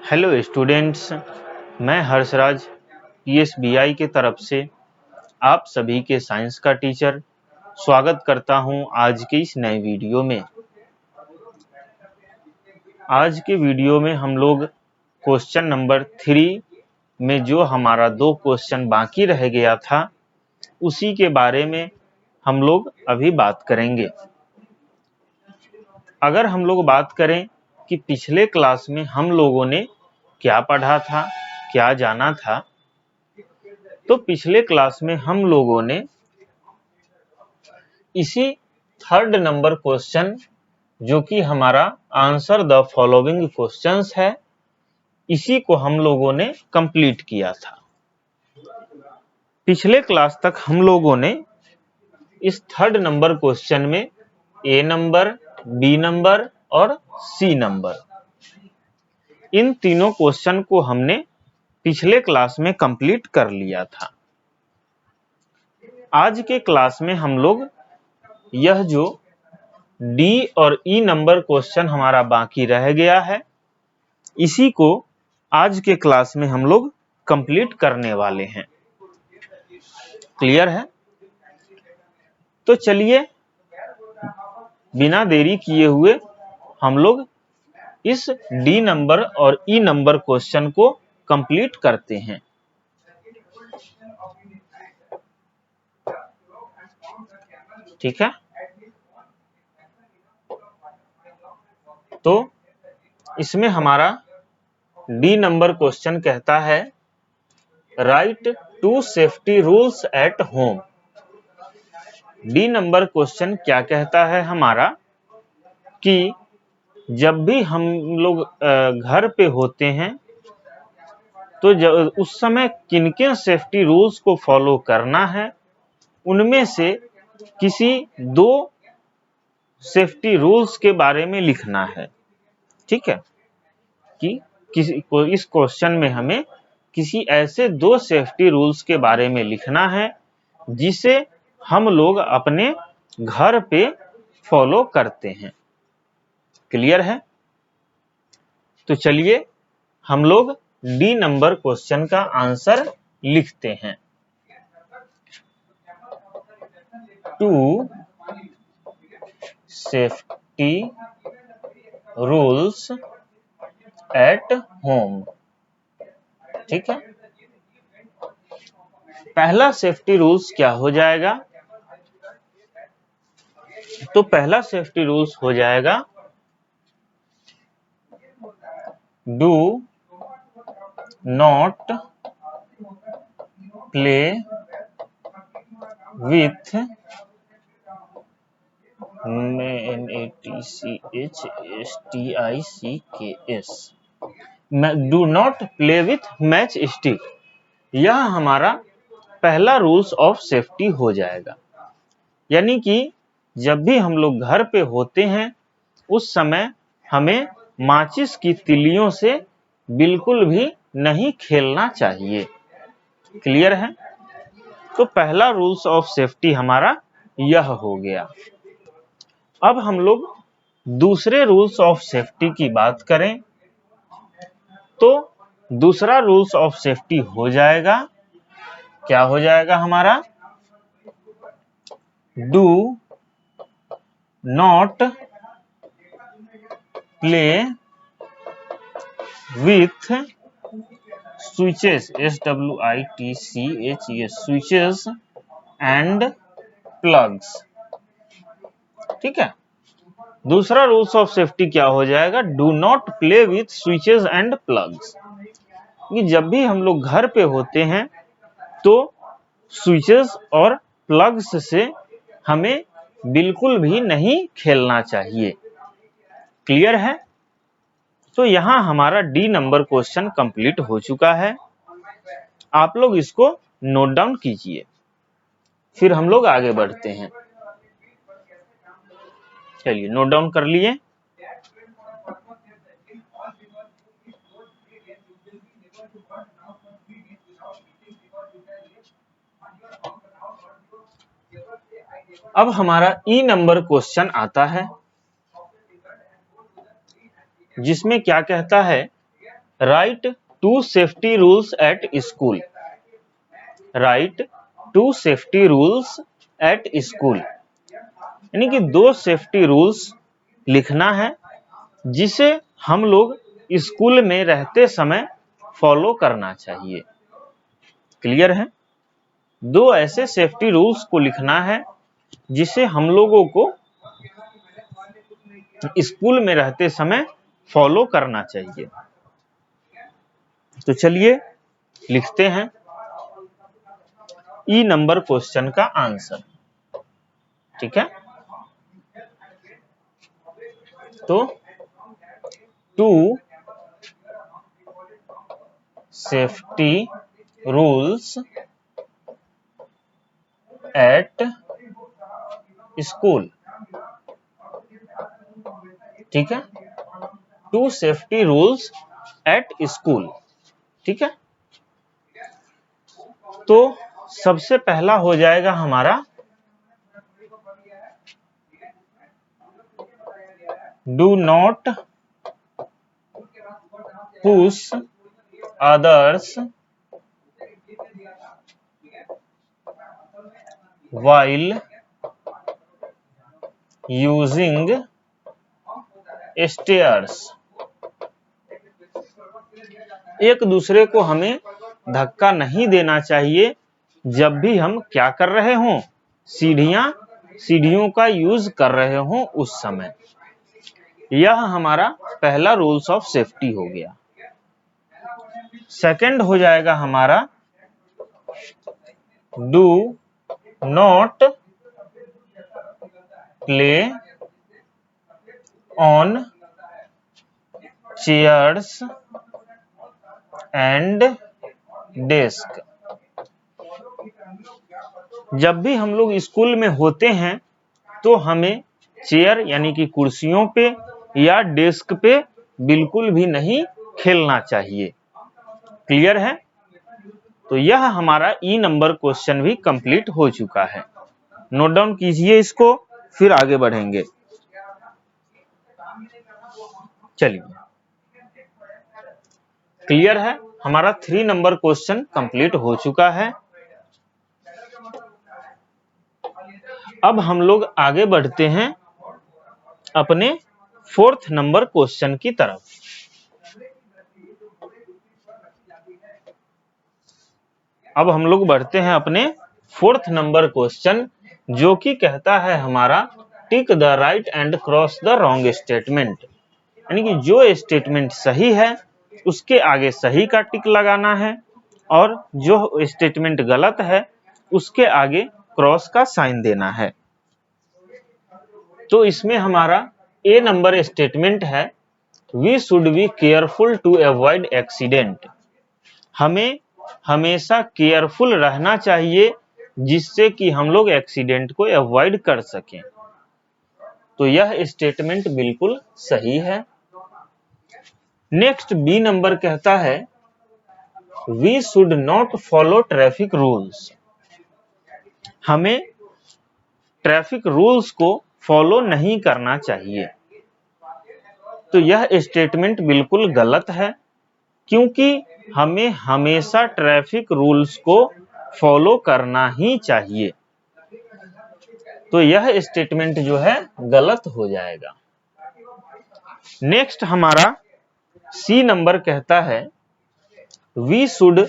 Hello students, मैं हर्षराज पीएसबीआई के तरफ से आप सभी के साइंस का टीचर स्वागत करता हूं आज के इस नए वीडियो में। आज के वीडियो में हम लोग क्वेश्चन नंबर 3 में जो हमारा 2 क्वेश्चन बाकी रह गया था उसी के बारे में हम लोग अभी बात करेंगे। अगर हम लोग बात करें कि पिछले क्लास में हम लोगों ने क्या पढ़ा था, क्या जाना था, तो पिछले क्लास में हम लोगों ने इसी 3rd नंबर क्वेश्चन जो कि हमारा आंसर द फॉलोइंग क्वेश्चंस है, इसी को हम लोगों ने कंप्लीट किया था। पिछले क्लास तक हम लोगों ने इस 3rd नंबर क्वेश्चन में ए नंबर, बी नंबर और सी नंबर, इन तीनों क्वेश्चन को हमने पिछले क्लास में कंप्लीट कर लिया था। आज के क्लास में हम लोग यह जो डी और ई नंबर क्वेश्चन हमारा बाकी रह गया है, इसी को आज के क्लास में हम लोग कंप्लीट करने वाले हैं। क्लियर है? तो चलिए बिना देरी किए हुए हम लोग इस डी नंबर और ई नंबर क्वेश्चन को कंप्लीट करते हैं। ठीक है, तो इसमें हमारा डी नंबर क्वेश्चन कहता है right 2 safety rules at home. D number question क्या कहता है हमारा कि जब भी हम लोग घर पे होते हैं तो उस समय किन किन सेफ्टी रूल्स को फॉलो करना है, उनमें से किसी 2 सेफ्टी रूल्स के बारे में लिखना है। ठीक है, कि किसी को इस क्वेश्चन में हमें किसी ऐसे 2 सेफ्टी रूल्स के बारे में लिखना है जिसे हम लोग अपने घर पे फॉलो करते हैं। क्लियर है? तो चलिए हम लोग डी नंबर क्वेश्चन का आंसर लिखते हैं। 2 सेफ्टी रूल्स एट होम। ठीक है, पहला सेफ्टी रूल्स क्या हो जाएगा? तो पहला सेफ्टी रूल्स हो जाएगा do not play with MATCHSTICKS, do not play with match stick. यह हमारा पहला रूल्स ऑफ सेफ्टी हो जाएगा। यानी कि जब भी हम लोग घर पे होते हैं उस समय हमें माचिस की तिलियों से बिल्कुल भी नहीं खेलना चाहिए। क्लियर है? तो पहला रूल्स ऑफ सेफ्टी हमारा यह हो गया। अब हम लोग दूसरे रूल्स ऑफ सेफ्टी की बात करें तो दूसरा रूल्स ऑफ सेफ्टी हो जाएगा, क्या हो जाएगा हमारा? Do not play with switches, SWITCHES, switches and plugs. ठीक है, दूसरा रूल्स ऑफ सेफ्टी क्या हो जाएगा? Do not play with switches and plugs. कि जब भी हम लोग घर पे होते हैं तो स्विचेस और प्लग्स से हमें बिल्कुल भी नहीं खेलना चाहिए। क्लियर है? तो यहां हमारा डी नंबर क्वेश्चन कंप्लीट हो चुका है। आप लोग इसको नोट डाउन कीजिए, फिर हम लोग आगे बढ़ते हैं। चलिए नोट डाउन कर लिए। अब हमारा ई नंबर क्वेश्चन आता है जिसमें क्या कहता है right 2 safety rules at school. Right 2 safety rules at school, यानी कि 2 सेफ्टी रूल्स लिखना है जिसे हम लोग स्कूल में रहते समय फॉलो करना चाहिए। क्लियर है? 2 ऐसे सेफ्टी रूल्स को लिखना है जिसे हम लोगों को स्कूल में रहते समय फॉलो करना चाहिए। तो चलिए लिखते हैं ई नंबर क्वेश्चन का आंसर। ठीक है, तो 2 सेफ्टी रूल्स एट स्कूल। ठीक है, 2 सेफ्टी रूल्स एट स्कूल। ठीक है, तो सबसे पहला हो जाएगा हमारा do not push others while using stairs। एक दूसरे को हमें धक्का नहीं देना चाहिए जब भी हम क्या कर रहे हों, सीढ़ियों का यूज कर रहे हों उस समय। यह हमारा पहला रूल्स ऑफ सेफ्टी हो गया। सेकंड हो जाएगा हमारा do not play on chairs and desk. जब भी हम लोग स्कूल में होते हैं तो हमें चेयर यानी कि कुर्सियों पे या डेस्क पे बिल्कुल भी नहीं खेलना चाहिए। क्लियर है? तो यह हमारा ई नंबर क्वेश्चन भी कंप्लीट हो चुका है। नोट डाउन कीजिए इसको, फिर आगे बढ़ेंगे। चलिए, क्लियर है? हमारा 3 नंबर क्वेश्चन कंप्लीट हो चुका है। अब हम लोग आगे बढ़ते हैं अपने 4th नंबर क्वेश्चन की तरफ। अब हम लोग बढ़ते हैं अपने 4th नंबर क्वेश्चन, जो कि कहता है हमारा tick the right and cross the wrong statement. यानी कि जो स्टेटमेंट सही है उसके आगे सही का टिक लगाना है और जो स्टेटमेंट गलत है उसके आगे क्रॉस का साइन देना है। तो इसमें हमारा ए नंबर स्टेटमेंट है we should be careful to avoid accident. हमें हमेशा केयरफुल रहना चाहिए जिससे कि हम लोग एक्सीडेंट को अवॉइड कर सकें। तो यह स्टेटमेंट बिल्कुल सही है। नेक्स्ट बी नंबर कहता है we should not follow traffic rules. हमें ट्रैफिक रूल्स को फॉलो नहीं करना चाहिए। तो यह स्टेटमेंट बिल्कुल गलत है, क्योंकि हमें हमेशा ट्रैफिक रूल्स को फॉलो करना ही चाहिए। तो यह स्टेटमेंट जो है गलत हो जाएगा। नेक्स्ट हमारा सी नंबर कहता है we should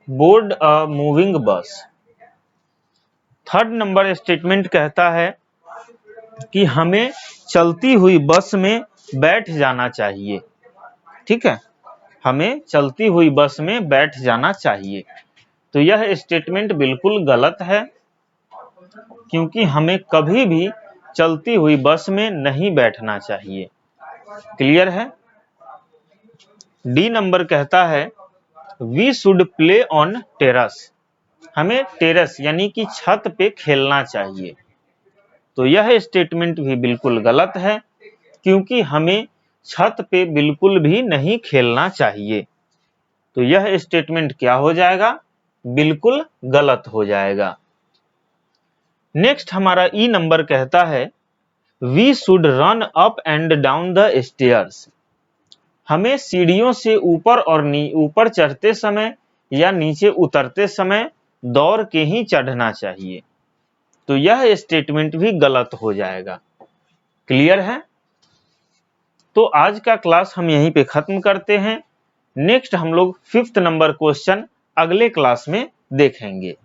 board a moving bus. 3rd number statement कहता है कि हमें चलती हुई बस में बैठ जाना चाहिए। ठीक है, हमें चलती हुई बस में बैठ जाना चाहिए। तो यह स्टेटमेंट बिल्कुल गलत है, क्योंकि हमें कभी भी चलती हुई बस में नहीं बैठना चाहिए। क्लियर है? डी नंबर कहता है we should play on terrace. हमें टेरेस यानी कि छत पे खेलना चाहिए। तो यह स्टेटमेंट भी बिल्कुल गलत है, क्योंकि हमें छत पे बिल्कुल भी नहीं खेलना चाहिए। तो यह स्टेटमेंट क्या हो जाएगा? बिल्कुल गलत हो जाएगा। नेक्स्ट हमारा ई नंबर कहता है we should run up and down the stairs. हमें सीढ़ियों से ऊपर और ऊपर चढ़ते समय या नीचे उतरते समय दौड़ के ही चढ़ना चाहिए। तो यह स्टेटमेंट भी गलत हो जाएगा। क्लियर है? तो आज का क्लास हम यहीं पे खत्म करते हैं। नेक्स्ट हम लोग 5th नंबर क्वेश्चन अगले क्लास में देखेंगे।